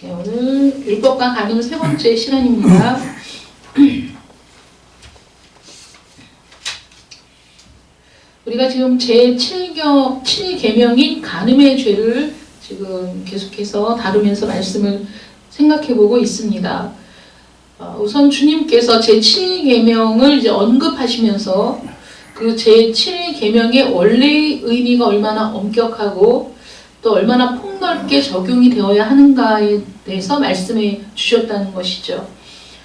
네, 오늘 율법과 간음 세 번째 시간입니다. 우리가 지금 제7계명인 간음의 죄를 지금 계속해서 다루면서 말씀을 생각해보고 있습니다. 우선 주님께서 제7계명을 이제 언급하시면서 그 제7계명의 원래의 의미가 얼마나 엄격하고 또 얼마나 폭넓게 적용이 되어야 하는가에 대해서 말씀해 주셨다는 것이죠.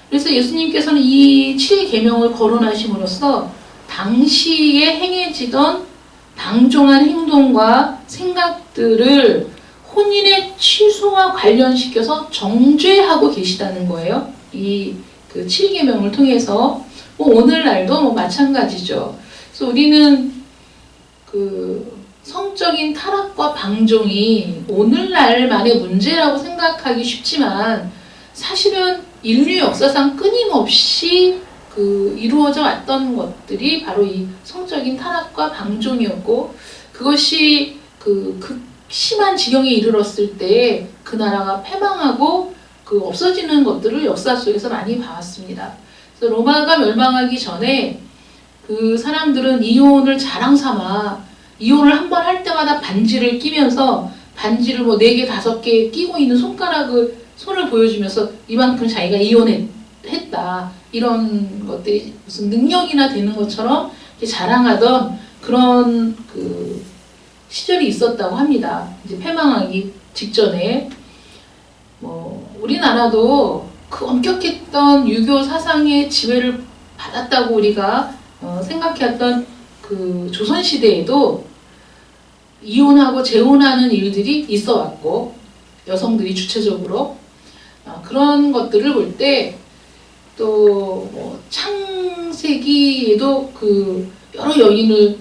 그래서 예수님께서는 이 7계명을 거론하심으로써 당시에 행해지던 방종한 행동과 생각들을 혼인의 취소와 관련시켜서 정죄하고 계시다는 거예요. 이 그 7계명을 통해서 오늘날도 마찬가지죠. 그래서 우리는 그 성적인 타락과 방종이 오늘날만의 문제라고 생각하기 쉽지만 사실은 인류 역사상 끊임없이 이루어져 왔던 것들이 바로 이 성적인 타락과 방종이었고, 그것이 극심한 지경에 이르렀을 때 그 나라가 패망하고 없어지는 것들을 역사 속에서 많이 봐왔습니다. 그래서 로마가 멸망하기 전에 그 사람들은 이혼을 자랑 삼아 이혼을 한 번 할 때마다 반지를 끼면서 반지를 4개, 5개 끼고 있는 손을 보여주면서 이만큼 자기가 이혼했다. 이런 것들이 무슨 능력이나 되는 것처럼 자랑하던 그런 시절이 있었다고 합니다. 이제 패망하기 직전에. 우리나라도 그 엄격했던 유교 사상의 지배를 받았다고 우리가 생각했던 그 조선시대에도 이혼하고 재혼하는 일들이 있어 왔고, 여성들이 주체적으로 그런 것들을 볼 때 또 창세기에도 여러 여인을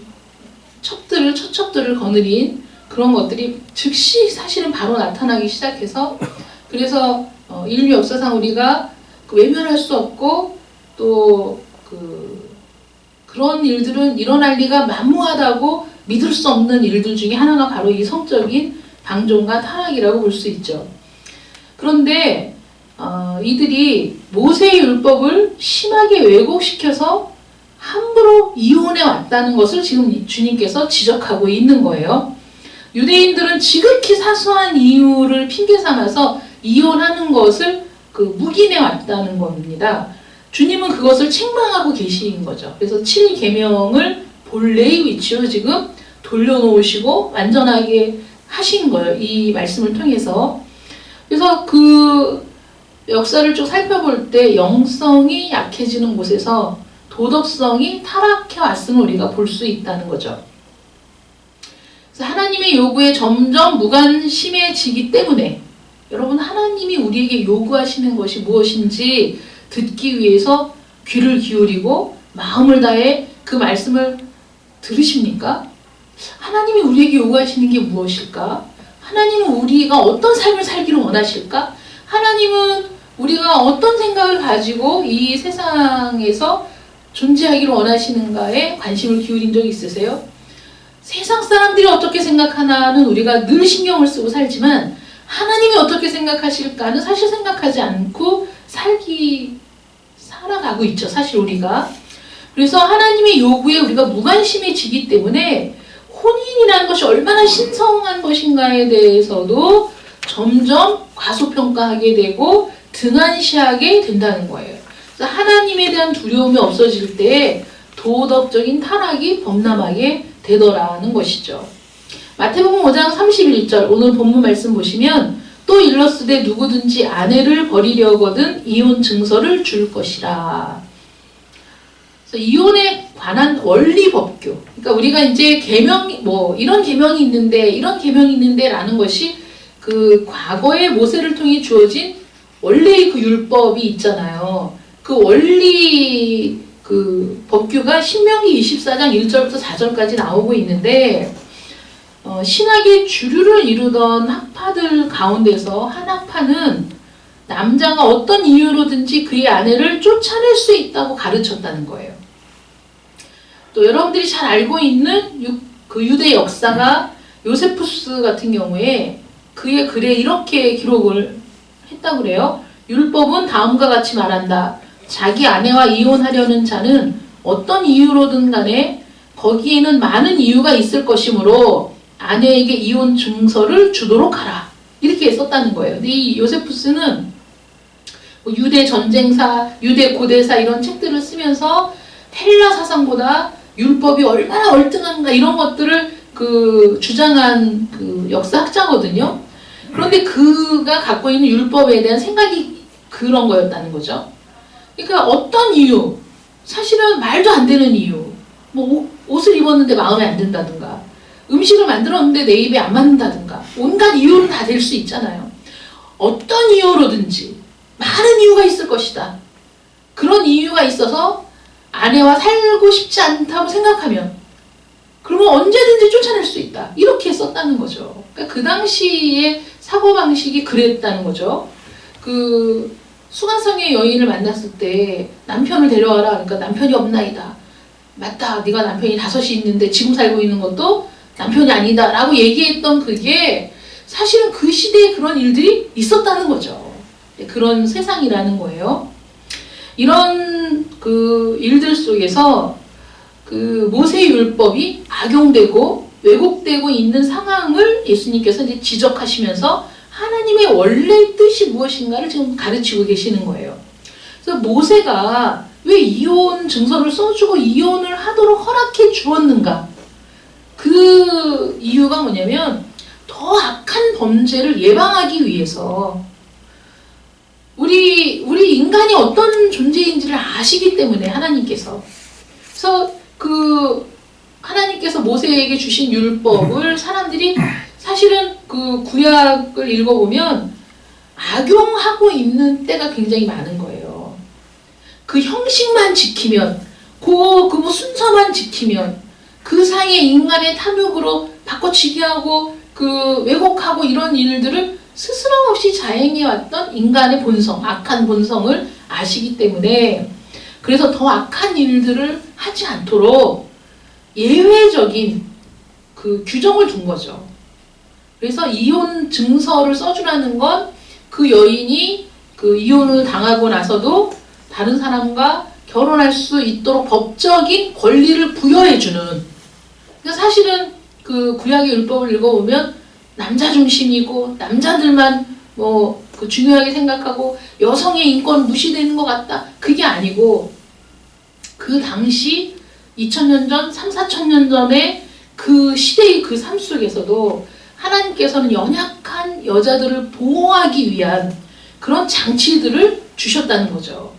처첩들을 거느린 그런 것들이 즉시 사실은 바로 나타나기 시작해서, 그래서 인류 역사상 우리가 외면할 수 없고 또 그런 일들은 일어날 리가 만무하다고 믿을 수 없는 일들 중에 하나가 바로 이 성적인 방종과 타락이라고 볼 수 있죠. 그런데 이들이 모세의 율법을 심하게 왜곡시켜서 함부로 이혼해 왔다는 것을 지금 주님께서 지적하고 있는 거예요. 유대인들은 지극히 사소한 이유를 핑계 삼아서 이혼하는 것을 묵인해 왔다는 겁니다. 주님은 그것을 책망하고 계신 거죠. 그래서 7계명을 본래의 위치로 지금 돌려놓으시고 완전하게 하신 거예요. 이 말씀을 통해서. 그래서 그 역사를 쭉 살펴볼 때 영성이 약해지는 곳에서 도덕성이 타락해 왔음을 우리가 볼 수 있다는 거죠. 그래서 하나님의 요구에 점점 무관심해지기 때문에, 여러분, 하나님이 우리에게 요구하시는 것이 무엇인지 듣기 위해서 귀를 기울이고 마음을 다해 그 말씀을 들으십니까? 하나님이 우리에게 요구하시는 게 무엇일까? 하나님은 우리가 어떤 삶을 살기를 원하실까? 하나님은 우리가 어떤 생각을 가지고 이 세상에서 존재하기를 원하시는가에 관심을 기울인 적이 있으세요? 세상 사람들이 어떻게 생각하나는 우리가 늘 신경을 쓰고 살지만 하나님이 어떻게 생각하실까는 사실 생각하지 않고 살아가고 있죠. 사실 우리가. 그래서 하나님의 요구에 우리가 무관심해지기 때문에 혼인이라는 것이 얼마나 신성한 것인가에 대해서도 점점 과소평가하게 되고 등한시하게 된다는 거예요. 그래서 하나님에 대한 두려움이 없어질 때 도덕적인 타락이 범람하게 되더라는 것이죠. 마태복음 5장 31절 오늘 본문 말씀 보시면 또 일러스되 누구든지 아내를 버리려거든 이혼 증서를 줄 것이라. 그래서 이혼에 관한 원리 법규. 그러니까 우리가 이제 이런 계명이 있는데라는 것이 과거의 모세를 통해 주어진 원래의 율법이 있잖아요. 그 원리 법규가 신명기 24장 1절부터 4절까지 나오고 있는데, 신학의 주류를 이루던 학파들 가운데서 한 학파는 남자가 어떤 이유로든지 그의 아내를 쫓아낼 수 있다고 가르쳤다는 거예요. 또 여러분들이 잘 알고 있는 유대 역사가 요세푸스 같은 경우에 그의 글에 이렇게 기록을 했다고 그래요. 율법은 다음과 같이 말한다. 자기 아내와 이혼하려는 자는 어떤 이유로든 간에 거기에는 많은 이유가 있을 것이므로 아내에게 이혼 증서를 주도록 하라. 이렇게 썼다는 거예요. 근데 이 요세푸스는 유대 전쟁사, 유대 고대사 이런 책들을 쓰면서 헬라 사상보다 율법이 얼마나 얼등한가 이런 것들을 주장한 역사학자거든요. 그런데 그가 갖고 있는 율법에 대한 생각이 그런 거였다는 거죠. 그러니까 어떤 이유, 사실은 말도 안 되는 이유, 뭐 옷을 입었는데 마음에 안 든다든가, 음식을 만들었는데 내 입에 안 맞는다든가, 온갖 이유는 다 될 수 있잖아요. 어떤 이유로든지 많은 이유가 있을 것이다. 그런 이유가 있어서 아내와 살고 싶지 않다고 생각하면 그러면 언제든지 쫓아낼 수 있다. 이렇게 썼다는 거죠. 그러니까 그 당시의 사고방식이 그랬다는 거죠. 수간성의 여인을 만났을 때 남편을 데려와라. 그러니까 남편이 없나이다. 맞다. 네가 남편이 5이 있는데 지금 살고 있는 것도 남편이 아니다. 라고 얘기했던 그게 사실은 그 시대에 그런 일들이 있었다는 거죠. 그런 세상이라는 거예요. 이런 일들 속에서 모세의 율법이 악용되고 왜곡되고 있는 상황을 예수님께서 이제 지적하시면서 하나님의 원래 뜻이 무엇인가를 지금 가르치고 계시는 거예요. 그래서 모세가 왜 이혼 증서를 써주고 이혼을 하도록 허락해 주었는가? 그 이유가 뭐냐면 더 악한 범죄를 예방하기 위해서 우리 인간이 어떤 존재인지를 아시기 때문에 하나님께서 그래서 하나님께서 모세에게 주신 율법을 사람들이 사실은 구약을 읽어보면 악용하고 있는 때가 굉장히 많은 거예요. 그 형식만 지키면, 뭐 순서만 지키면, 그 사이에 인간의 탐욕으로 바꿔치기 하고, 왜곡하고 이런 일들을 스스럼 없이 자행해왔던 인간의 본성, 악한 본성을 아시기 때문에, 그래서 더 악한 일들을 하지 않도록 예외적인 규정을 둔 거죠. 그래서 이혼 증서를 써주라는 건 그 여인이 이혼을 당하고 나서도 다른 사람과 결혼할 수 있도록 법적인 권리를 부여해주는. 그러니까 사실은 구약의 율법을 읽어보면 남자 중심이고 남자들만 중요하게 생각하고 여성의 인권 무시되는 것 같다. 그게 아니고 그 당시 2000년 전, 3,4,000년 전의 그 시대의 그 삶 속에서도 하나님께서는 연약한 여자들을 보호하기 위한 그런 장치들을 주셨다는 거죠.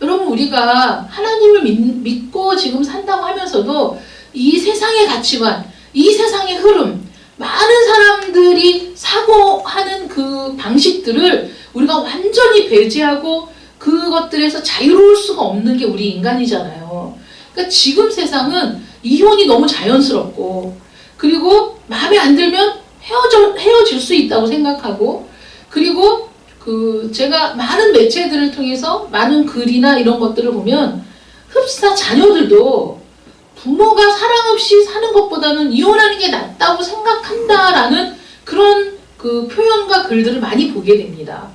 여러분, 우리가 하나님을 믿고 지금 산다고 하면서도 이 세상의 가치관, 이 세상의 흐름, 많은 사람들이 사고하는 그 방식들을 우리가 완전히 배제하고 그것들에서 자유로울 수가 없는 게 우리 인간이잖아요. 그러니까 지금 세상은 이혼이 너무 자연스럽고, 그리고 마음에 안 들면 헤어질 수 있다고 생각하고, 그리고 제가 많은 매체들을 통해서 많은 글이나 이런 것들을 보면 흡사 자녀들도 부모가 사랑 없이 사는 것보다는 이혼하는 게 낫다고 생각한다라는 그런 표현과 글들을 많이 보게 됩니다.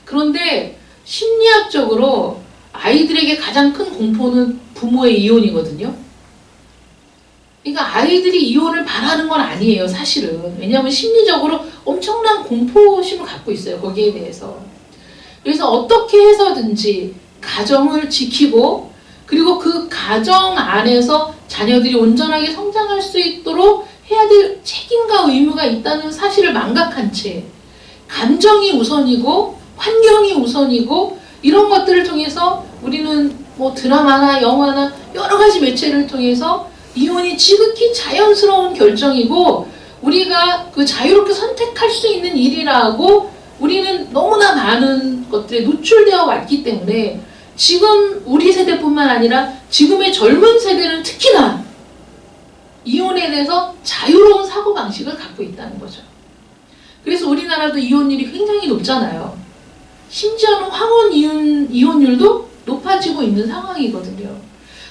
그런데 심리학적으로 아이들에게 가장 큰 공포는 부모의 이혼이거든요. 그러니까 아이들이 이혼을 바라는 건 아니에요, 사실은. 왜냐하면 심리적으로 엄청난 공포심을 갖고 있어요, 거기에 대해서. 그래서 어떻게 해서든지 가정을 지키고, 그리고 그 가정 안에서 자녀들이 온전하게 성장할 수 있도록 해야 될 책임과 의무가 있다는 사실을 망각한 채 감정이 우선이고 환경이 우선이고 이런 것들을 통해서 우리는 드라마나 영화나 여러 가지 매체를 통해서 이혼이 지극히 자연스러운 결정이고 우리가 자유롭게 선택할 수 있는 일이라고 우리는 너무나 많은 것들에 노출되어 왔기 때문에 지금 우리 세대뿐만 아니라 지금의 젊은 세대는 특히나 이혼에 대해서 자유로운 사고방식을 갖고 있다는 거죠. 그래서 우리나라도 이혼율이 굉장히 높잖아요. 심지어는 황혼 이혼율도 높아지고 있는 상황이거든요.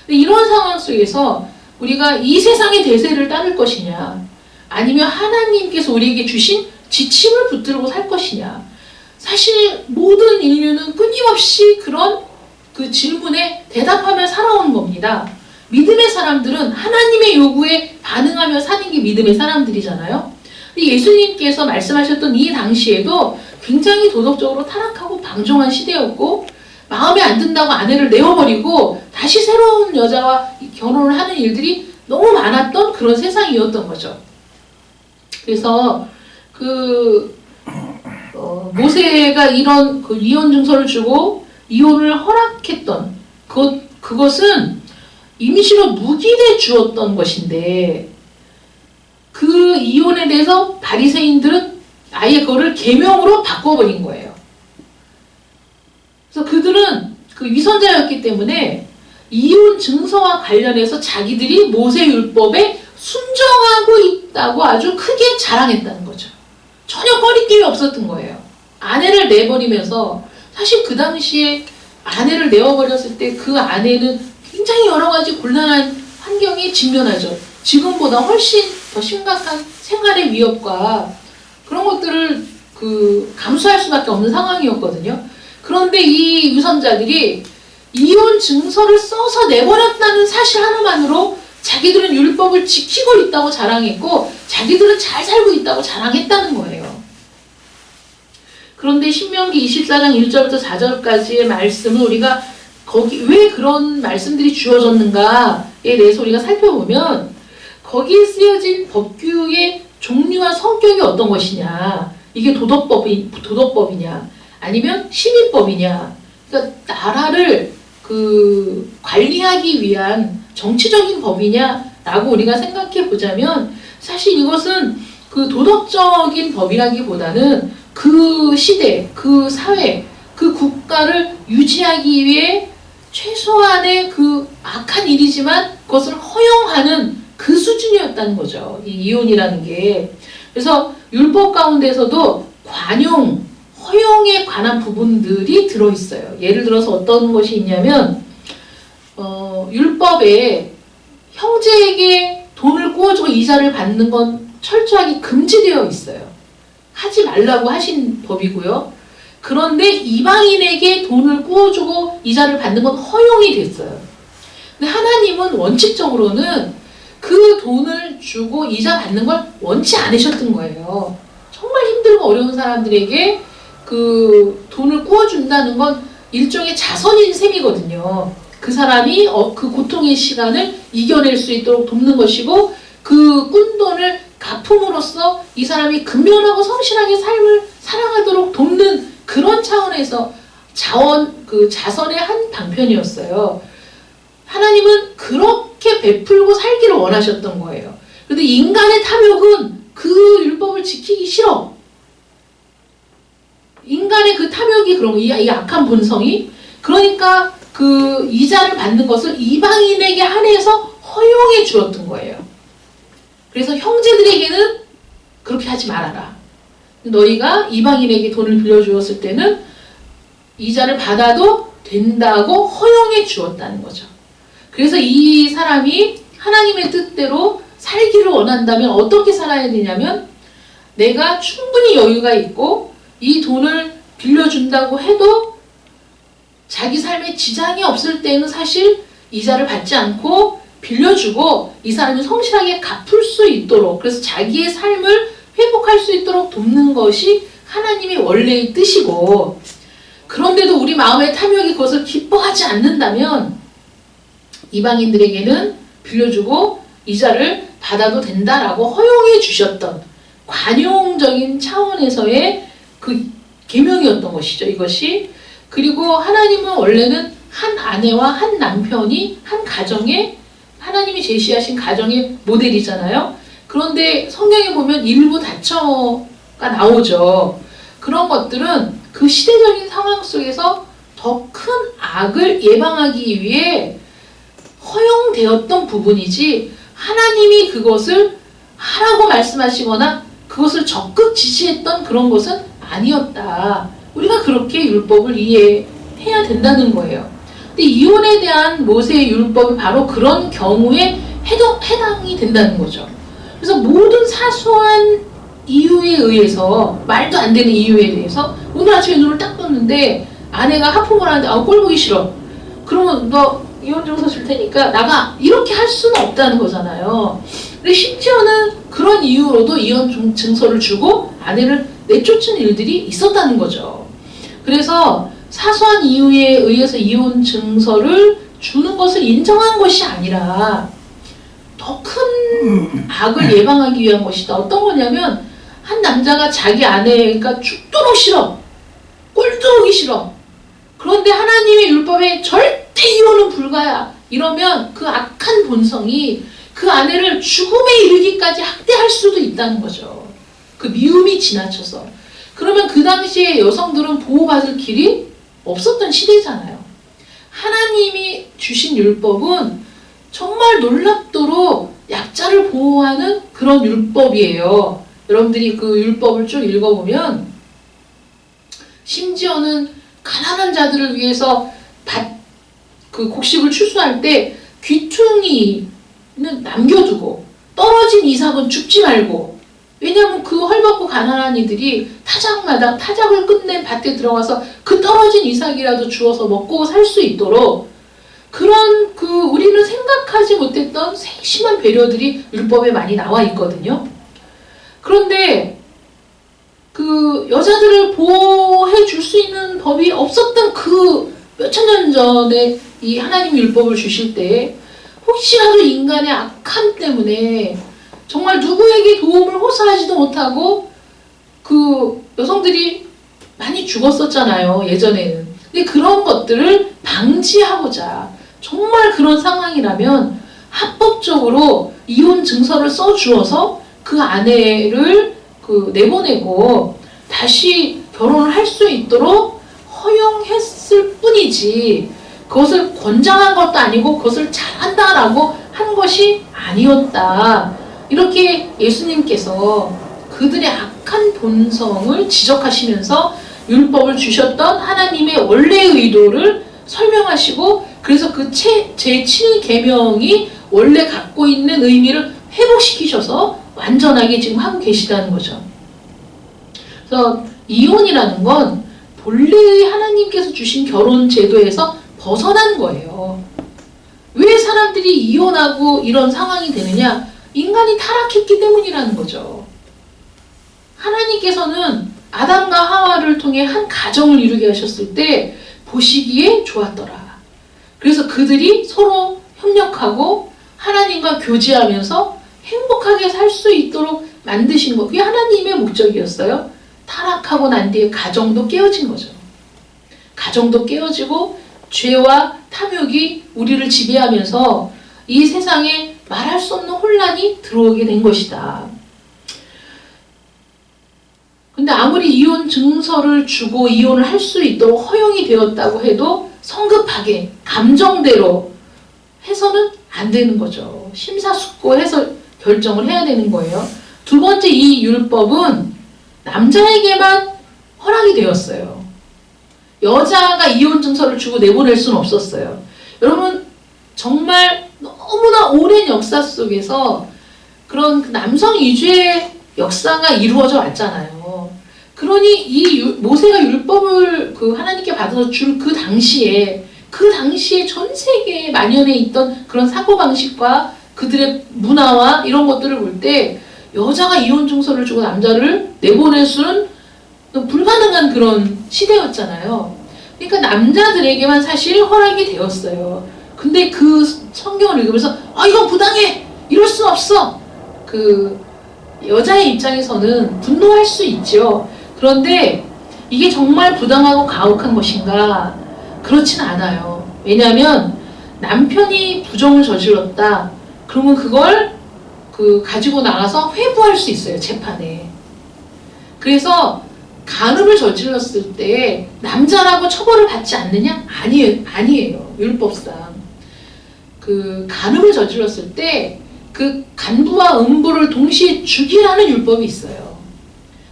근데 이런 상황 속에서 우리가 이 세상의 대세를 따를 것이냐, 아니면 하나님께서 우리에게 주신 지침을 붙들고 살 것이냐, 사실 모든 인류는 끊임없이 그런 그 질문에 대답하며 살아온 겁니다. 믿음의 사람들은 하나님의 요구에 반응하며 사는 게 믿음의 사람들이잖아요. 예수님께서 말씀하셨던 이 당시에도 굉장히 도덕적으로 타락하고 방종한 시대였고, 마음에 안 든다고 아내를 내어버리고 다시 새로운 여자와 결혼을 하는 일들이 너무 많았던 그런 세상이었던 거죠. 그래서 모세가 이런 그 이혼 증서를 주고 이혼을 허락했던 그것은 임시로 묵인해 주었던 것인데, 그 이혼에 대해서 바리새인들은 아예 그거를 계명으로 바꿔버린 거예요. 그래서 그들은 그 위선자였기 때문에 이혼 증서와 관련해서 자기들이 모세 율법에 순종하고 있다고 아주 크게 자랑했다는 거죠. 전혀 꺼리낌이 없었던 거예요. 아내를 내버리면서, 사실 그 당시에 아내를 내어버렸을 때 그 아내는 굉장히 여러 가지 곤란한 환경에 직면하죠. 지금보다 훨씬 더 심각한 생활의 위협과 그런 것들을 감수할 수밖에 없는 상황이었거든요. 그런데 이 유선자들이 이혼 증서를 써서 내버렸다는 사실 하나만으로 자기들은 율법을 지키고 있다고 자랑했고, 자기들은 잘 살고 있다고 자랑했다는 거예요. 그런데 신명기 24장 1절부터 4절까지의 말씀을 우리가 거기 왜 그런 말씀들이 주어졌는가에 대해서 우리가 살펴보면, 거기에 쓰여진 법규의 종류와 성격이 어떤 것이냐, 이게 도덕법이냐 아니면 시민법이냐, 그러니까 나라를 관리하기 위한 정치적인 법이냐라고 우리가 생각해 보자면, 사실 이것은 그 도덕적인 법이라기보다는 그 시대, 그 사회, 그 국가를 유지하기 위해 최소한의 그 악한 일이지만 그것을 허용하는 그 수준이었다는 거죠. 이 이혼이라는 게. 그래서 율법 가운데서도 관용, 허용에 관한 부분들이 들어있어요. 예를 들어서 어떤 것이 있냐면, 율법에 형제에게 돈을 구워주고 이자를 받는 건 철저하게 금지되어 있어요. 하지 말라고 하신 법이고요. 그런데 이방인에게 돈을 구워주고 이자를 받는 건 허용이 됐어요. 근데 하나님은 원칙적으로는 그 돈을 주고 이자 받는 걸 원치 않으셨던 거예요. 정말 힘들고 어려운 사람들에게 그 돈을 구워준다는 건 일종의 자선인 셈이거든요. 그 사람이 그 고통의 시간을 이겨낼 수 있도록 돕는 것이고, 그 꾼돈을 갚음으로써 이 사람이 근면하고 성실하게 삶을 살아가도록 돕는 그런 차원에서 자선의 한 방편이었어요. 하나님은 그렇게 베풀고 살기를 원하셨던 거예요. 그런데 인간의 탐욕은 그 율법을 지키기 싫어. 인간의 그 탐욕이 그런 이 악한 본성이, 그러니까 그 이자를 받는 것을 이방인에게 한해서 허용해 주었던 거예요. 그래서 형제들에게는 그렇게 하지 말아라. 너희가 이방인에게 돈을 빌려주었을 때는 이자를 받아도 된다고 허용해 주었다는 거죠. 그래서 이 사람이 하나님의 뜻대로 살기를 원한다면 어떻게 살아야 되냐면, 내가 충분히 여유가 있고 이 돈을 빌려준다고 해도 자기 삶에 지장이 없을 때는 사실 이자를 받지 않고 빌려주고 이 사람이 성실하게 갚을 수 있도록, 그래서 자기의 삶을 회복할 수 있도록 돕는 것이 하나님의 원래의 뜻이고, 그런데도 우리 마음의 탐욕이 그것을 기뻐하지 않는다면 이방인들에게는 빌려주고 이자를 받아도 된다라고 허용해 주셨던 관용적인 차원에서의 그 계명이었던 것이죠, 이것이. 그리고 하나님은 원래는 한 아내와 한 남편이 한 가정에, 하나님이 제시하신 가정의 모델이잖아요. 그런데 성경에 보면 일부 다처가 나오죠. 그런 것들은 그 시대적인 상황 속에서 더 큰 악을 예방하기 위해 허용되었던 부분이지, 하나님이 그것을 하라고 말씀하시거나 그것을 적극 지시했던 그런 것은 아니었다. 우리가 그렇게 율법을 이해해야 된다는 거예요. 근데 이혼에 대한 모세의 율법이 바로 그런 경우에 해당이 된다는 거죠. 그래서 모든 사소한 이유에 의해서, 말도 안 되는 이유에 대해서 오늘 아침에 눈을 딱 떴는데 아내가 하품을 하는데 꼴 보기 싫어. 그러면 너 이혼 증서 줄 테니까 나가. 이렇게 할 수는 없다는 거잖아요. 근데 심지어는 그런 이유로도 이혼 증서를 주고 아내를 내쫓은 일들이 있었다는 거죠. 그래서 사소한 이유에 의해서 이혼 증서를 주는 것을 인정한 것이 아니라 더 큰 악을 예방하기 위한 것이다. 어떤 거냐면 한 남자가 자기 아내가 죽도록 싫어. 꼴도 보기 싫어. 그런데 하나님의 율법에 절대 이혼은 불가야. 이러면 그 악한 본성이 그 아내를 죽음에 이르기까지 학대할 수도 있다는 거죠. 그 미움이 지나쳐서. 그러면 그 당시에 여성들은 보호받을 길이 없었던 시대잖아요. 하나님이 주신 율법은 정말 놀랍도록 약자를 보호하는 그런 율법이에요. 여러분들이 그 율법을 쭉 읽어보면 심지어는 가난한 자들을 위해서 그 곡식을 추수할 때 귀퉁이는 남겨두고 떨어진 이삭은 줍지 말고, 왜냐하면 그 헐벗고 가난한 이들이 타작마다 타작을 끝낸 밭에 들어가서 그 떨어진 이삭이라도 주워서 먹고 살 수 있도록 그런 우리는 생각하지 못했던 세심한 배려들이 율법에 많이 나와 있거든요. 그런데 그 여자들을 보호해 줄 수 있는 법이 없었던 그 몇천 년 전에 이 하나님 율법을 주실 때 혹시라도 인간의 악함 때문에 정말 누구에게 도움을 호소하지도 못하고 그 여성들이 많이 죽었었잖아요, 예전에는. 근데 그런 것들을 방지하고자 정말 그런 상황이라면 합법적으로 이혼 증서를 써주어서 그 아내를 내보내고 다시 결혼을 할 수 있도록 허용했을 뿐이지 그것을 권장한 것도 아니고 그것을 잘한다라고 한 것이 아니었다. 이렇게 예수님께서 그들의 악한 본성을 지적하시면서 율법을 주셨던 하나님의 원래의 의도를 설명하시고, 그래서 그 제7계명이 원래 갖고 있는 의미를 회복시키셔서 완전하게 지금 하고 계시다는 거죠. 그래서 이혼이라는 건 본래의 하나님께서 주신 결혼 제도에서 벗어난 거예요. 왜 사람들이 이혼하고 이런 상황이 되느냐? 인간이 타락했기 때문이라는 거죠. 하나님께서는 아담과 하와를 통해 한 가정을 이루게 하셨을 때 보시기에 좋았더라. 그래서 그들이 서로 협력하고 하나님과 교제하면서 행복하게 살 수 있도록 만드신 것, 그게 하나님의 목적이었어요. 타락하고 난 뒤에 가정도 깨어진 거죠. 가정도 깨어지고 죄와 탐욕이 우리를 지배하면서 이 세상에 말할 수 없는 혼란이 들어오게 된 것이다. 근데 아무리 이혼 증서를 주고 이혼을 할 수 있도록 허용이 되었다고 해도 성급하게 감정대로 해서는 안 되는 거죠. 심사숙고해서 결정을 해야 되는 거예요. 두 번째, 이 율법은 남자에게만 허락이 되었어요. 여자가 이혼 증서를 주고 내보낼 수는 없었어요. 여러분, 정말 너무나 오랜 역사 속에서 그런 남성 위주의 역사가 이루어져 왔잖아요. 그러니 이 모세가 율법을 하나님께 받아서 줄 그 당시에 전 세계에 만연해 있던 그런 사고방식과 그들의 문화와 이런 것들을 볼 때 여자가 이혼 증서를 주고 남자를 내보낼 수는 불가능한 그런 시대였잖아요. 그러니까 남자들에게만 사실 허락이 되었어요. 근데 그 성경을 읽으면서 이건 부당해! 이럴 수 없어! 여자의 입장에서는 분노할 수 있죠. 그런데 이게 정말 부당하고 가혹한 것인가? 그렇진 않아요. 왜냐하면 남편이 부정을 저질렀다. 그러면 그걸 가지고 나가서 회부할 수 있어요, 재판에. 그래서 간음을 저질렀을 때 남자라고 처벌을 받지 않느냐? 아니에요. 율법상. 간음을 저질렀을 때 그 간부와 음부를 동시에 죽이라는 율법이 있어요.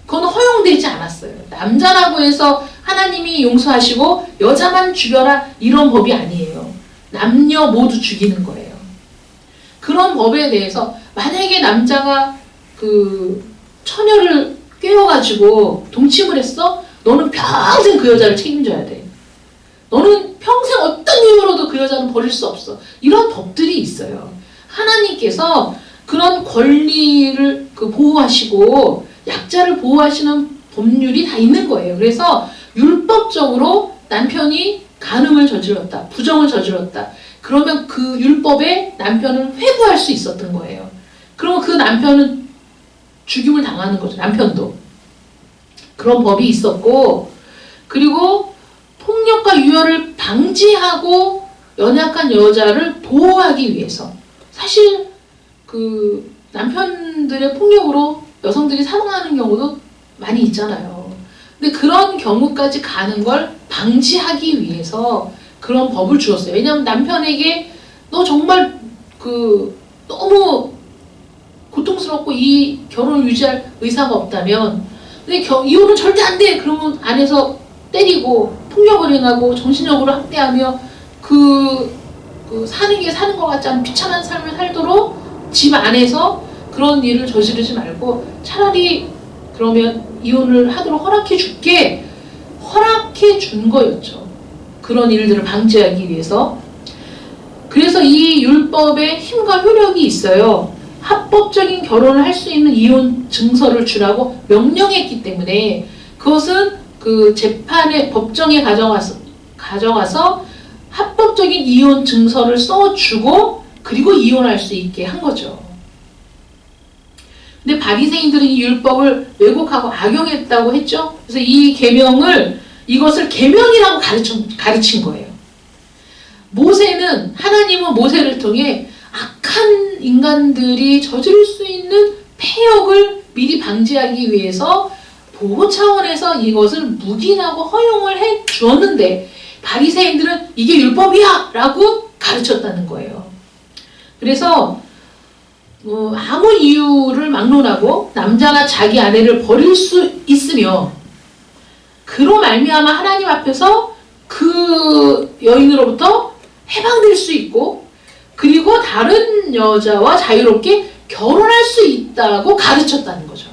그건 허용되지 않았어요. 남자라고 해서 하나님이 용서하시고 여자만 죽여라 이런 법이 아니에요. 남녀 모두 죽이는 거예요. 그런 법에 대해서 만약에 남자가 처녀를 꿰어가지고 동침을 했어? 너는 평생 그 여자를 책임져야 돼. 너는 평생 어떤 이유로도 그 여자는 버릴 수 없어. 이런 법들이 있어요. 하나님께서 그런 권리를 보호하시고 약자를 보호하시는 법률이 다 있는 거예요. 그래서 율법적으로 남편이 간음을 저질렀다, 부정을 저질렀다. 그러면 그 율법에 남편을 회부할 수 있었던 거예요. 그러면 그 남편은 죽임을 당하는 거죠. 남편도. 그런 법이 있었고, 그리고 폭력과 유혈을 방지하고 연약한 여자를 보호하기 위해서, 사실 그 남편들의 폭력으로 여성들이 사망하는 경우도 많이 있잖아요. 근데 그런 경우까지 가는 걸 방지하기 위해서 그런 법을 주었어요. 왜냐하면 남편에게 너 정말 너무 고통스럽고 이 결혼을 유지할 의사가 없다면, 근데 이혼은 절대 안 돼! 그러면 안에서 때리고 폭력을 행하고 정신적으로 학대하며 사는 게 사는 것 같지 않은 비참한 삶을 살도록 집 안에서 그런 일을 저지르지 말고 차라리 그러면 이혼을 하도록 허락해 줄게, 허락해 준 거였죠. 그런 일들을 방지하기 위해서. 그래서 이 율법에 힘과 효력이 있어요. 합법적인 결혼을 할 수 있는 이혼 증서를 주라고 명령했기 때문에 그것은 그 재판의 법정에 가져가서 합법적인 이혼 증서를 써주고 그리고 이혼할 수 있게 한 거죠. 근데 바리새인들은 이 율법을 왜곡하고 악용했다고 했죠. 그래서 이것을 계명이라고 가르친 거예요. 하나님은 모세를 통해 악한 인간들이 저지를 수 있는 폐역을 미리 방지하기 위해서 보호 차원에서 이것을 묵인하고 허용을 해 주었는데, 바리새인들은 이게 율법이야! 라고 가르쳤다는 거예요. 그래서 아무 이유를 막론하고 남자가 자기 아내를 버릴 수 있으며, 그로 말미암아 하나님 앞에서 그 여인으로부터 해방될 수 있고, 그리고 다른 여자와 자유롭게 결혼할 수 있다고 가르쳤다는 거죠.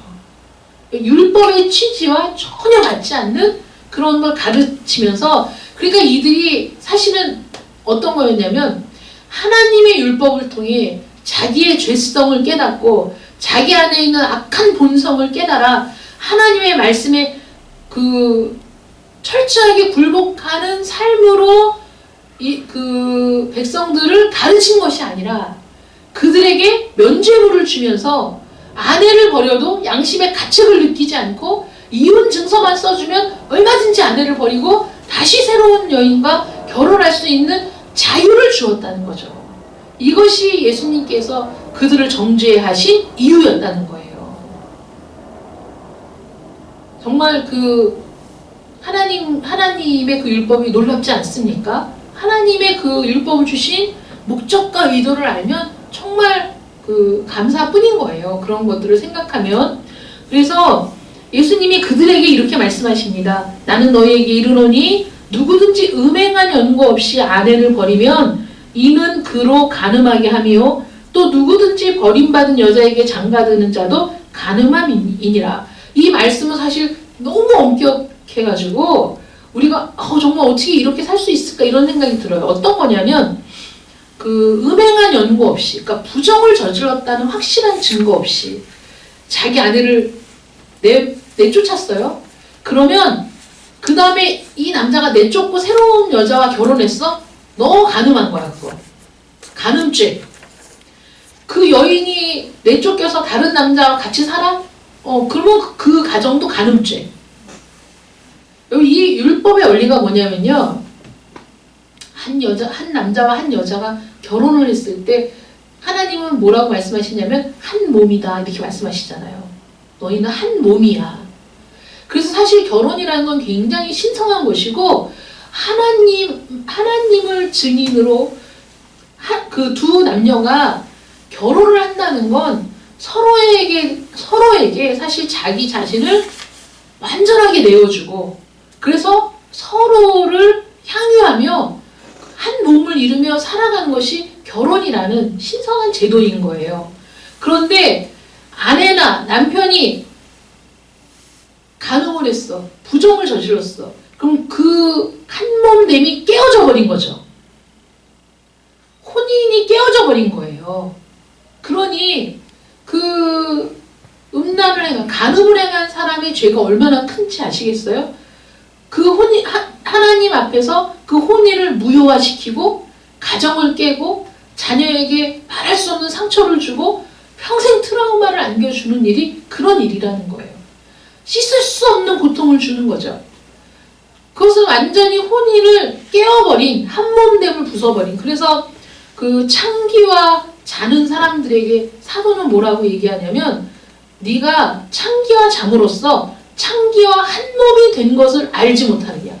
율법의 취지와 전혀 맞지 않는 그런 걸 가르치면서, 그러니까 이들이 사실은 어떤 거였냐면, 하나님의 율법을 통해 자기의 죄성을 깨닫고 자기 안에 있는 악한 본성을 깨달아 하나님의 말씀에 철저하게 굴복하는 삶으로 백성들을 가르친 것이 아니라, 그들에게 면죄부를 주면서 아내를 버려도 양심의 가책을 느끼지 않고 이혼 증서만 써주면 얼마든지 아내를 버리고 다시 새로운 여인과 결혼할 수 있는 자유를 주었다는 거죠. 이것이 예수님께서 그들을 정죄하신 이유였다는 거예요. 정말 하나님의 그 율법이 놀랍지 않습니까? 하나님의 그 율법을 주신 목적과 의도를 알면 정말 감사뿐인 거예요. 그런 것들을 생각하면. 그래서 예수님이 그들에게 이렇게 말씀하십니다. 나는 너희에게 이르노니 누구든지 음행한 연고 없이 아내를 버리면 이는 그로 간음하게 하며 또 누구든지 버림받은 여자에게 장가드는 자도 간음함이니라. 이 말씀은 사실 너무 엄격해가지고 우리가 정말 어떻게 이렇게 살 수 있을까 이런 생각이 들어요. 어떤 거냐면 음행한 연고 없이, 그러니까 부정을 저질렀다는 확실한 증거 없이 자기 아내를 내쫓았어요. 그러면 그 다음에 이 남자가 내쫓고 새로운 여자와 결혼했어? 너 간음한 거야, 그거. 간음죄. 그 여인이 내쫓겨서 다른 남자와 같이 살아? 그러면 그 가정도 간음죄. 이 율법의 원리가 뭐냐면요. 한 남자와 한 여자가 결혼을 했을 때 하나님은 뭐라고 말씀하시냐면 한 몸이다 이렇게 말씀하시잖아요. 너희는 한 몸이야. 그래서 사실 결혼이라는 건 굉장히 신성한 것이고 하나님을 증인으로 그 두 남녀가 결혼을 한다는 건 서로에게 사실 자기 자신을 완전하게 내어주고, 그래서 서로를 향유하며 한 몸을 이루며 살아가는 것이 결혼이라는 신성한 제도인 거예요. 그런데 아내나 남편이 간음을 했어. 부정을 저질렀어. 그럼 그 한몸됨이 깨어져 버린 거죠. 혼인이 깨어져 버린 거예요. 그러니 그 음란을 행한, 간음을 행한 사람의 죄가 얼마나 큰지 아시겠어요? 그 혼인, 하나님 앞에서 그 혼인을 무효화시키고 가정을 깨고 자녀에게 말할 수 없는 상처를 주고 평생 트라우마를 안겨주는 일이 그런 일이라는 거예요. 씻을 수 없는 고통을 주는 거죠. 그것은 완전히 혼인을 깨어버린, 한몸됨을 부숴버린. 그래서 그 창기와 자는 사람들에게 사도는 뭐라고 얘기하냐면, 네가 창기와 잠으로써 창기와 한 몸이 된 것을 알지 못하느냐.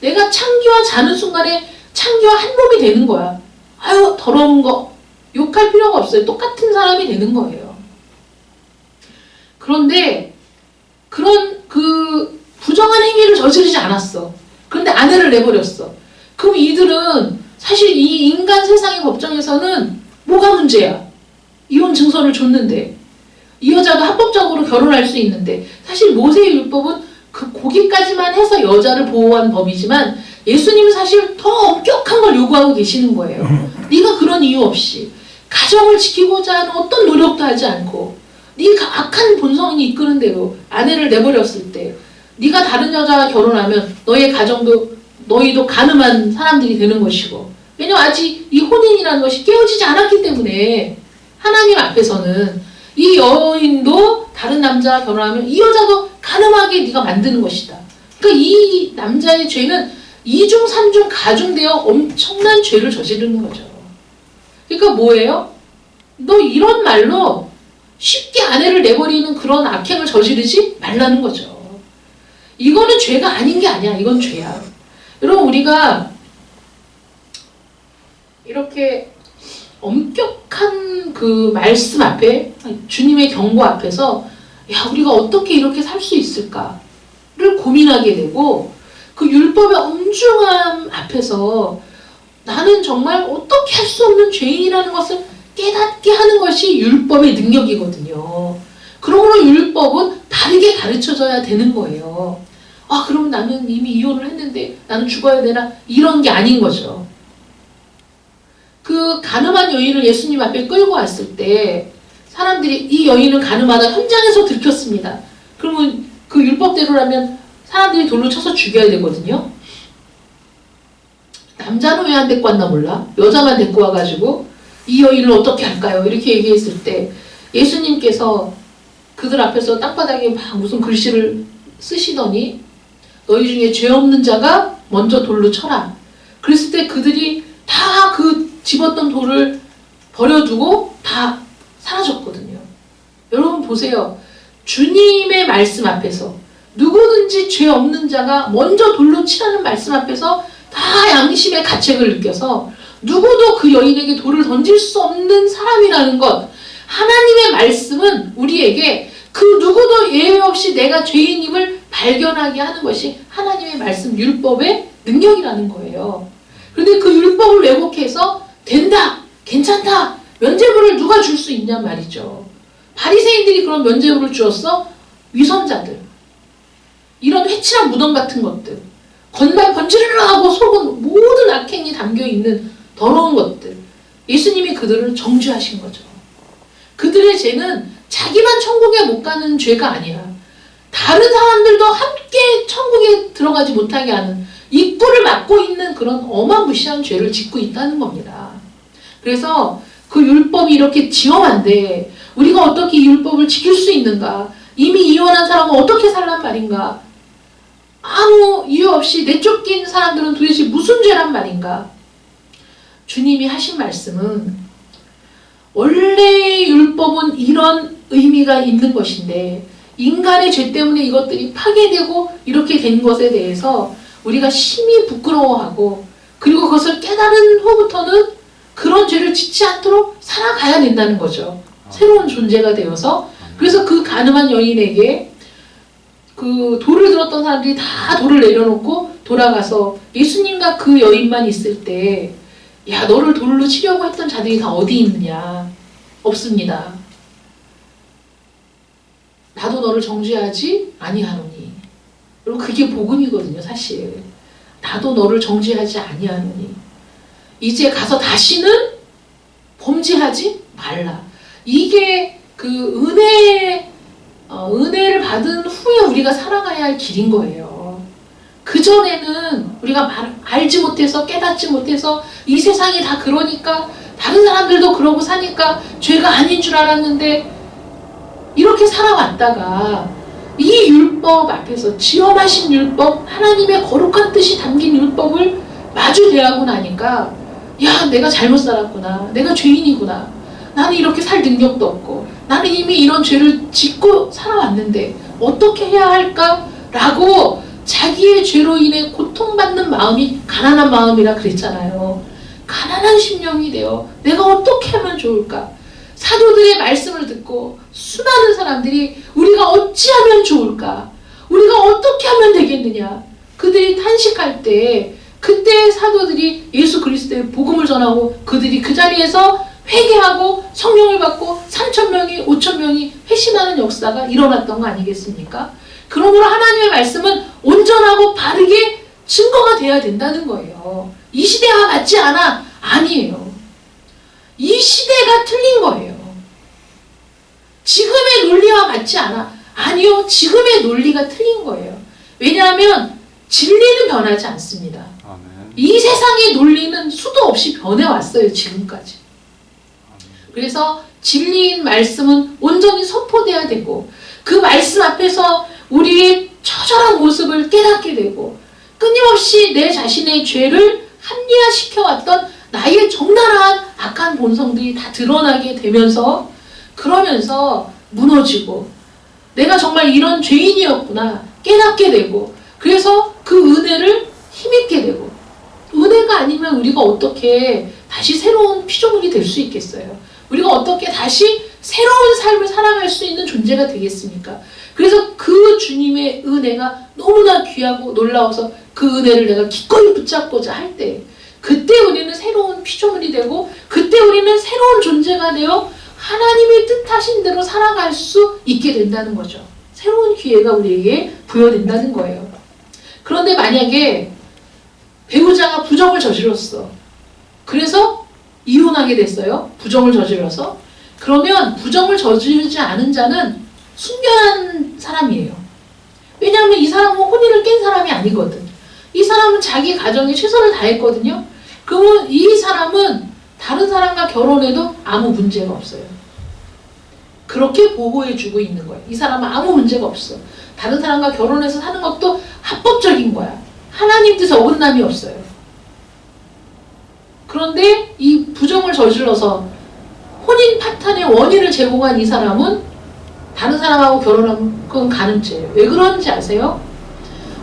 내가 창기와 자는 순간에 창기와 한 몸이 되는 거야. 아유 더러운 거 욕할 필요가 없어요. 똑같은 사람이 되는 거예요. 그런데 그런 그 부정한 행위를 저지르지 않았어. 그런데 아내를 내버렸어. 그럼 이들은 사실 이 인간 세상의 법정에서는 뭐가 문제야? 이혼 증서를 줬는데, 이 여자도 합법적으로 결혼할 수 있는데, 사실 모세의 율법은 그 거기까지만 해서 여자를 보호한 법이지만 예수님은 사실 더 엄격한 걸 요구하고 계시는 거예요. 네가 그런 이유 없이 가정을 지키고자 하는 어떤 노력도 하지 않고 네가 악한 본성이 이끄는 대로 아내를 내버렸을 때, 네가 다른 여자와 결혼하면 너의 가정도, 너희도 가늠한 사람들이 되는 것이고, 왜냐면 아직 이 혼인이라는 것이 깨어지지 않았기 때문에 하나님 앞에서는 이 여인도 다른 남자와 결혼하면 이 여자도 가늠하게 네가 만드는 것이다. 그러니까 이 남자의 죄는 이중 삼중 가중되어 엄청난 죄를 저지르는 거죠. 그러니까 뭐예요? 너 이런 말로 쉽게 아내를 내버리는 그런 악행을 저지르지 말라는 거죠. 이거는 죄가 아닌 게 아니야. 이건 죄야. 여러분, 우리가 이렇게 엄격한 그 말씀 앞에, 주님의 경고 앞에서 야, 우리가 어떻게 이렇게 살 수 있을까를 고민하게 되고, 그 율법의 엄중함 앞에서 나는 정말 어떻게 할 수 없는 죄인이라는 것을 깨닫게 하는 것이 율법의 능력이거든요. 그러므로 율법은 다르게 가르쳐져야 되는 거예요. 아, 그럼 나는 이미 이혼을 했는데 나는 죽어야 되나? 이런 게 아닌 거죠. 그 가늠한 여인을 예수님 앞에 끌고 왔을 때 사람들이 이 여인은 가늠하다 현장에서 들켰습니다. 그러면 그 율법대로라면 사람들이 돌로 쳐서 죽여야 되거든요. 남자는 왜 안 데리고 왔나 몰라? 여자만 데리고 와가지고 이 여인을 어떻게 할까요? 이렇게 얘기했을 때 예수님께서 그들 앞에서 땅바닥에 막 무슨 글씨를 쓰시더니 너희 중에 죄 없는 자가 먼저 돌로 쳐라. 그랬을 때 그들이 다 그 집었던 돌을 버려두고 다 사라졌거든요. 여러분 보세요. 주님의 말씀 앞에서 누구든지 죄 없는 자가 먼저 돌로 치라는 말씀 앞에서 다 양심의 가책을 느껴서 누구도 그 여인에게 돌을 던질 수 없는 사람이라는 것, 하나님의 말씀은 우리에게 그 누구도 예외 없이 내가 죄인임을 발견하게 하는 것이 하나님의 말씀, 율법의 능력이라는 거예요. 그런데 그 율법을 왜곡해서 된다, 괜찮다, 면죄부를 누가 줄 수 있냔 말이죠. 바리새인들이 그런 면죄부를 주었어? 위선자들, 이런 회칠한 무덤 같은 것들, 건발 번지르르 하고 속은 모든 악행이 담겨있는 더러운 것들, 예수님이 그들을 정죄하신 거죠. 그들의 죄는 자기만 천국에 못 가는 죄가 아니야. 다른 사람들도 함께 천국에 들어가지 못하게 하는, 입구를 막고 있는 그런 어마무시한 죄를 짓고 있다는 겁니다. 그래서 그 율법이 이렇게 지엄한데 우리가 어떻게 이 율법을 지킬 수 있는가? 이미 이혼한 사람은 어떻게 살란 말인가? 아무 이유 없이 내쫓긴 사람들은 도대체 무슨 죄란 말인가? 주님이 하신 말씀은 원래의 율법은 이런 의미가 있는 것인데 인간의 죄 때문에 이것들이 파괴되고 이렇게 된 것에 대해서 우리가 심히 부끄러워하고, 그리고 그것을 깨달은 후부터는 그런 죄를 짓지 않도록 살아가야 된다는 거죠. 새로운 존재가 되어서. 그래서 그 가늠한 여인에게 그 돌을 들었던 사람들이 다 돌을 내려놓고 돌아가서 예수님과 그 여인만 있을 때, 야, 너를 돌로 치려고 했던 자들이 다 어디 있느냐? 없습니다. 나도 너를 정죄하지 아니하노니. 그리고 그게 복음이거든요, 사실. 나도 너를 정죄하지 아니하노니 이제 가서 다시는 범죄하지 말라. 이게 그 은혜를 받은 후에 우리가 살아가야 할 길인 거예요. 그전에는 우리가 알지 못해서 깨닫지 못해서 이 세상이 다 그러니까 다른 사람들도 그러고 사니까 죄가 아닌 줄 알았는데 이렇게 살아왔다가 이 율법 앞에서 지엄하신 율법, 하나님의 거룩한 뜻이 담긴 율법을 마주 대하고 나니까 야, 내가 잘못 살았구나. 내가 죄인이구나. 나는 이렇게 살 능력도 없고 나는 이미 이런 죄를 짓고 살아왔는데 어떻게 해야 할까? 라고 자기의 죄로 인해 고통받는 마음이 가난한 마음이라 그랬잖아요. 가난한 심령이 되어 내가 어떻게 하면 좋을까? 사도들의 말씀을 듣고 수많은 사람들이 우리가 어찌하면 좋을까? 우리가 어떻게 하면 되겠느냐? 그들이 탄식할 때 그때 사도들이 예수 그리스도의 복음을 전하고 그들이 그 자리에서 회개하고 성령을 받고 3,000명이 5,000명이 회심하는 역사가 일어났던 거 아니겠습니까? 그러므로 하나님의 말씀은 온전하고 바르게 증거가 돼야 된다는 거예요. 이 시대와 맞지 않아? 아니에요. 이 시대가 틀린 거예요. 지금의 논리와 맞지 않아? 아니요. 지금의 논리가 틀린 거예요. 왜냐하면 진리는 변하지 않습니다. 아멘. 이 세상의 논리는 수도 없이 변해왔어요. 지금까지. 그래서 진리인 말씀은 온전히 선포돼야 되고 그 말씀 앞에서 우리의 처절한 모습을 깨닫게 되고 끊임없이 내 자신의 죄를 합리화시켜왔던 나의 적나라한 악한 본성들이 다 드러나게 되면서 그러면서 무너지고 내가 정말 이런 죄인이었구나 깨닫게 되고 그래서 그 은혜를 힘입게 되고 은혜가 아니면 우리가 어떻게 다시 새로운 피조물이 될 수 있겠어요? 우리가 어떻게 다시 새로운 삶을 살아갈 수 있는 존재가 되겠습니까? 그래서 그 주님의 은혜가 너무나 귀하고 놀라워서 그 은혜를 내가 기꺼이 붙잡고자 할 때 그때 우리는 새로운 피조물이 되고 그때 우리는 새로운 존재가 되어 하나님의 뜻하신 대로 살아갈 수 있게 된다는 거죠. 새로운 기회가 우리에게 부여된다는 거예요. 그런데 만약에 배우자가 부정을 저질렀어. 그래서 이혼하게 됐어요. 부정을 저질러서. 그러면 부정을 저지르지 않은 자는 순결한 사람이에요. 왜냐하면 이 사람은 혼인을 깬 사람이 아니거든. 이 사람은 자기 가정에 최선을 다했거든요. 그러면 이 사람은 다른 사람과 결혼해도 아무 문제가 없어요. 그렇게 보호해주고 있는 거예요. 이 사람은 아무 문제가 없어. 다른 사람과 결혼해서 사는 것도 합법적인 거야. 하나님 뜻에 어긋남이 없어요. 그런데 이 부정을 저질러서 혼인 파탄의 원인을 제공한 이 사람은 다른 사람하고 결혼하면 그건 간음죄예요. 왜 그런지 아세요?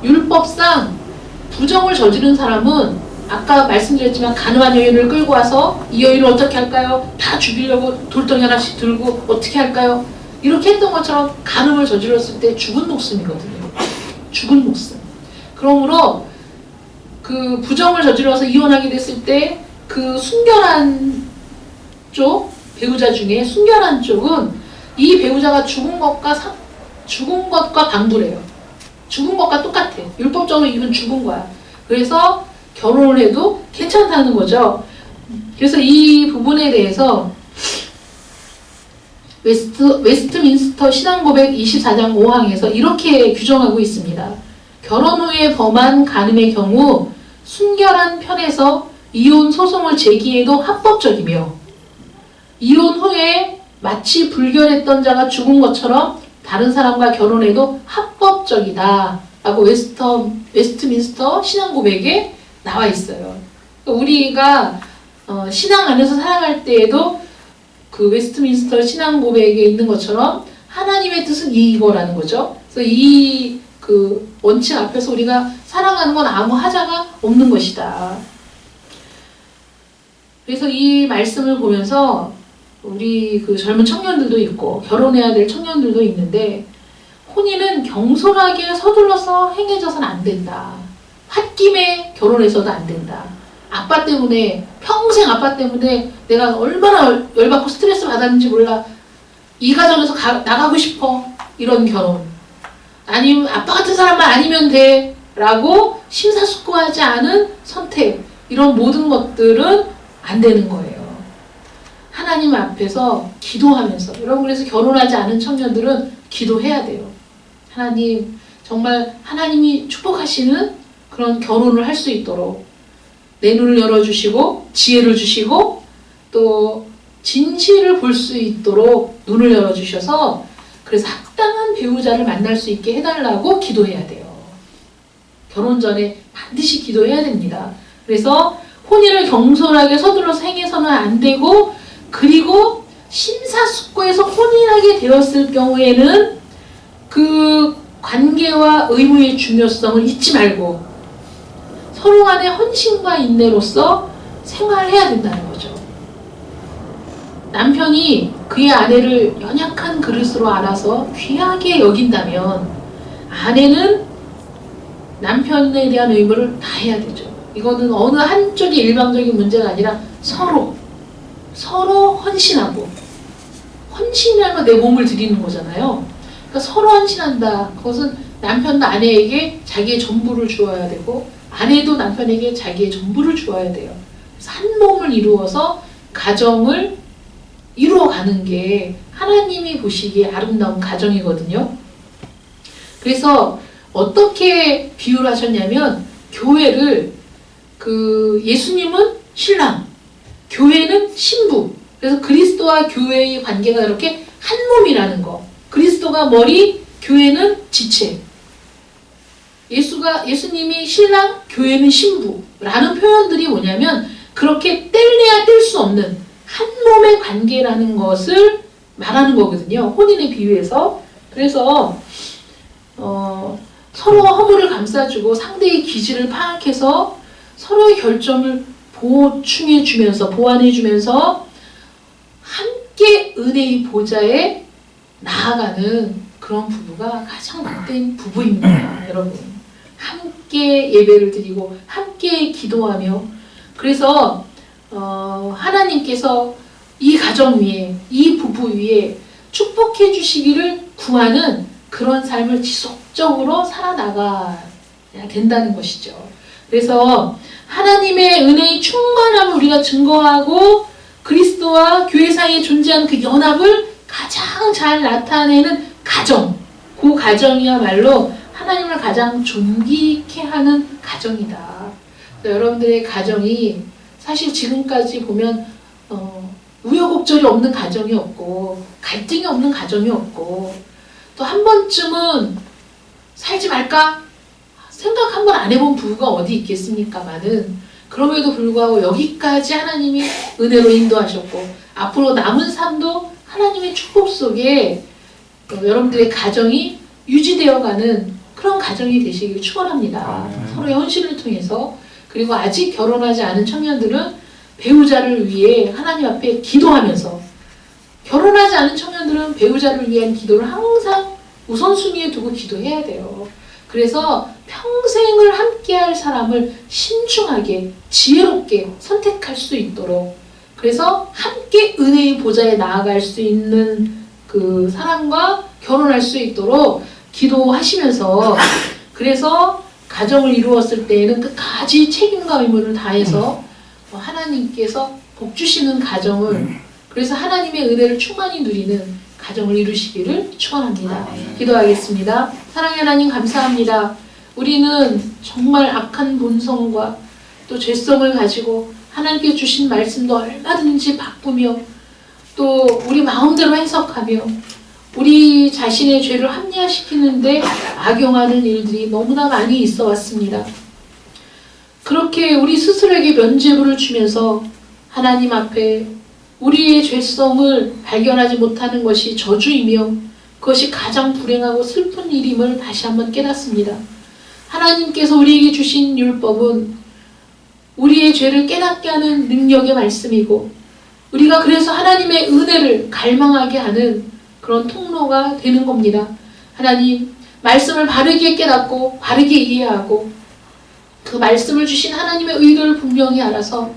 율법상 부정을 저지른 사람은 아까 말씀드렸지만 가늠한 여인을 끌고 와서 이 여인을 어떻게 할까요? 다 죽이려고 돌덩이 하나씩 들고 어떻게 할까요? 이렇게 했던 것처럼 간음을 저질렀을 때 죽은 목숨이거든요. 죽은 목숨. 그러므로 그 부정을 저질러서 이혼하게 됐을 때 그 순결한 쪽 배우자 중에 순결한 쪽은 이 배우자가 죽은 것과 방불해요. 죽은 것과 똑같아. 율법적으로 이건 죽은 거야. 그래서 결혼을 해도 괜찮다는 거죠. 그래서 이 부분에 대해서 웨스트민스터 신앙고백 24장 5항에서 이렇게 규정하고 있습니다. 결혼 후에 범한 간음의 경우 순결한 편에서 이혼 소송을 제기해도 합법적이며 이혼 후에 마치 불결했던 자가 죽은 것처럼 다른 사람과 결혼해도 합법적이다 라고 웨스트민스터 신앙고백에 나와 있어요. 우리가 신앙 안에서 살아갈 때에도 그 웨스트민스터 신앙고백에 있는 것처럼 하나님의 뜻은 이거라는 거죠. 그래서 이 그 원칙 앞에서 우리가 살아가는 건 아무 하자가 없는 것이다. 그래서 이 말씀을 보면서 우리 그 젊은 청년들도 있고 결혼해야 될 청년들도 있는데 혼인은 경솔하게 서둘러서 행해져서는 안 된다. 홧김에 결혼해서도 안 된다. 아빠 때문에 평생 아빠 때문에 내가 얼마나 열받고 스트레스 받았는지 몰라. 이 가정에서 나가고 싶어. 이런 결혼. 아니면 아빠 같은 사람만 아니면 돼 라고 심사숙고하지 않은 선택, 이런 모든 것들은 안 되는 거예요. 하나님 앞에서 기도하면서, 여러분 그래서 결혼하지 않은 청년들은 기도해야 돼요. 하나님, 정말 하나님이 축복하시는 그런 결혼을 할 수 있도록 내 눈을 열어주시고 지혜를 주시고 또 진실을 볼 수 있도록 눈을 열어주셔서 그래서 합당한 배우자를 만날 수 있게 해달라고 기도해야 돼요. 결혼 전에 반드시 기도해야 됩니다. 그래서 혼인을 경솔하게 서둘러서 행해서는 안 되고, 그리고 심사숙고해서 혼인하게 되었을 경우에는 그 관계와 의무의 중요성을 잊지 말고 서로 간의 헌신과 인내로서 생활해야 된다는 거죠. 남편이 그의 아내를 연약한 그릇으로 알아서 귀하게 여긴다면 아내는 남편에 대한 의무를 다해야 되죠. 이거는 어느 한쪽의 일방적인 문제가 아니라 서로 헌신하고, 헌신이라면 내 몸을 드리는 거잖아요. 그러니까 서로 헌신한다. 그것은 남편도 아내에게 자기의 전부를 주어야 되고 아내도 남편에게 자기의 전부를 주어야 돼요. 그래서 한 몸을 이루어서 가정을 이루어가는 게 하나님이 보시기에 아름다운 가정이거든요. 그래서 어떻게 비유를 하셨냐면, 교회를 예수님은 신랑, 교회는 신부. 그래서 그리스도와 교회의 관계가 이렇게 한 몸이라는 거. 그리스도가 머리, 교회는 지체. 예수님이 신랑, 교회는 신부라는 표현들이 뭐냐면 그렇게 뗄래야 뗄 수 없는 한 몸의 관계라는 것을 말하는 거거든요. 혼인에 비유해서. 그래서 서로 허물을 감싸주고 상대의 기질을 파악해서 서로의 결점을 보충해주면서 보완해주면서 함께 은혜의 보좌에 나아가는 그런 부부가 가장 복된 부부입니다. 여러분, 함께 예배를 드리고 함께 기도하며, 그래서 하나님께서 이 가정 위에, 이 부부 위에 축복해 주시기를 구하는 그런 삶을 지속적으로 살아나가야 된다는 것이죠. 그래서 하나님의 은혜의 충만함을 우리가 증거하고 그리스도와 교회 사이에 존재하는 그 연합을 가장 잘 나타내는 가정, 그 가정이야말로 하나님을 가장 존귀케 하는 가정이다. 여러분들의 가정이 사실 지금까지 보면 우여곡절이 없는 가정이 없고 갈등이 없는 가정이 없고, 또 한 번쯤은 살지 말까 생각 한 번 안 해본 부부가 어디 있겠습니까마는, 그럼에도 불구하고 여기까지 하나님이 은혜로 인도하셨고 앞으로 남은 삶도 하나님의 축복 속에 여러분들의 가정이 유지되어가는 그런 가정이 되시길 축원합니다. 서로의 헌신을 통해서. 그리고 아직 결혼하지 않은 청년들은 배우자를 위해 하나님 앞에 기도하면서, 결혼하지 않은 청년들은 배우자를 위한 기도를 항상 우선순위에 두고 기도해야 돼요. 그래서 평생을 함께할 사람을 신중하게 지혜롭게 선택할 수 있도록, 그래서 함께 은혜의 보좌에 나아갈 수 있는 그 사람과 결혼할 수 있도록 기도하시면서, 그래서 가정을 이루었을 때에는 끝까지 책임과 의무를 다해서 하나님께서 복 주시는 가정을, 그래서 하나님의 은혜를 충만히 누리는 가정을 이루시기를 축원합니다. 기도하겠습니다. 사랑의 하나님, 감사합니다. 우리는 정말 악한 본성과 또 죄성을 가지고 하나님께 주신 말씀도 얼마든지 바꾸며 또 우리 마음대로 해석하며 우리 자신의 죄를 합리화시키는데 악용하는 일들이 너무나 많이 있어 왔습니다. 그렇게 우리 스스로에게 면죄부를 주면서 하나님 앞에 우리의 죄성을 발견하지 못하는 것이 저주이며 그것이 가장 불행하고 슬픈 일임을 다시 한번 깨닫습니다. 하나님께서 우리에게 주신 율법은 우리의 죄를 깨닫게 하는 능력의 말씀이고, 우리가 그래서 하나님의 은혜를 갈망하게 하는 그런 통로가 되는 겁니다. 하나님, 말씀을 바르게 깨닫고 바르게 이해하고 그 말씀을 주신 하나님의 의도를 분명히 알아서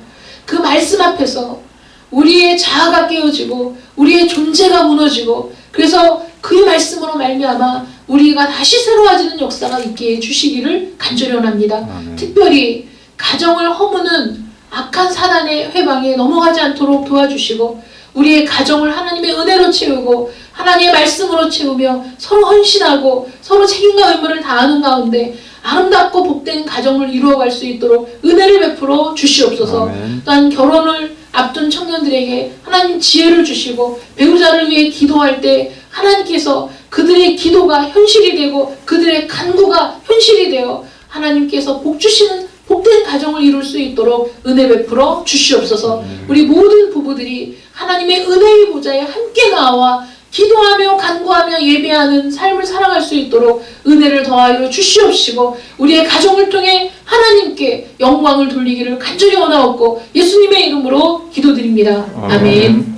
그 말씀 앞에서 우리의 자아가 깨어지고 우리의 존재가 무너지고, 그래서 그 말씀으로 말미암아 우리가 다시 새로워지는 역사가 있게 해주시기를 간절히 원합니다. 특별히 가정을 허무는 악한 사단의 회방에 넘어가지 않도록 도와주시고 우리의 가정을 하나님의 은혜로 채우고 하나님의 말씀으로 채우며 서로 헌신하고 서로 책임과 의무를 다하는 가운데 아름답고 복된 가정을 이루어갈 수 있도록 은혜를 베풀어 주시옵소서. 또한 결혼을 앞둔 청년들에게 하나님 지혜를 주시고 배우자를 위해 기도할 때 하나님께서 그들의 기도가 현실이 되고 그들의 간구가 현실이 되어 하나님께서 복 주시는 복된 가정을 이룰 수 있도록 은혜 베풀어 주시옵소서. 우리 모든 부부들이 하나님의 은혜의 보좌에 함께 나와 기도하며 간구하며 예배하는 삶을 살아갈 수 있도록 은혜를 더하여 주시옵시고 우리의 가정을 통해 하나님께 영광을 돌리기를 간절히 원하옵고 예수님의 이름으로 기도드립니다. 아멘.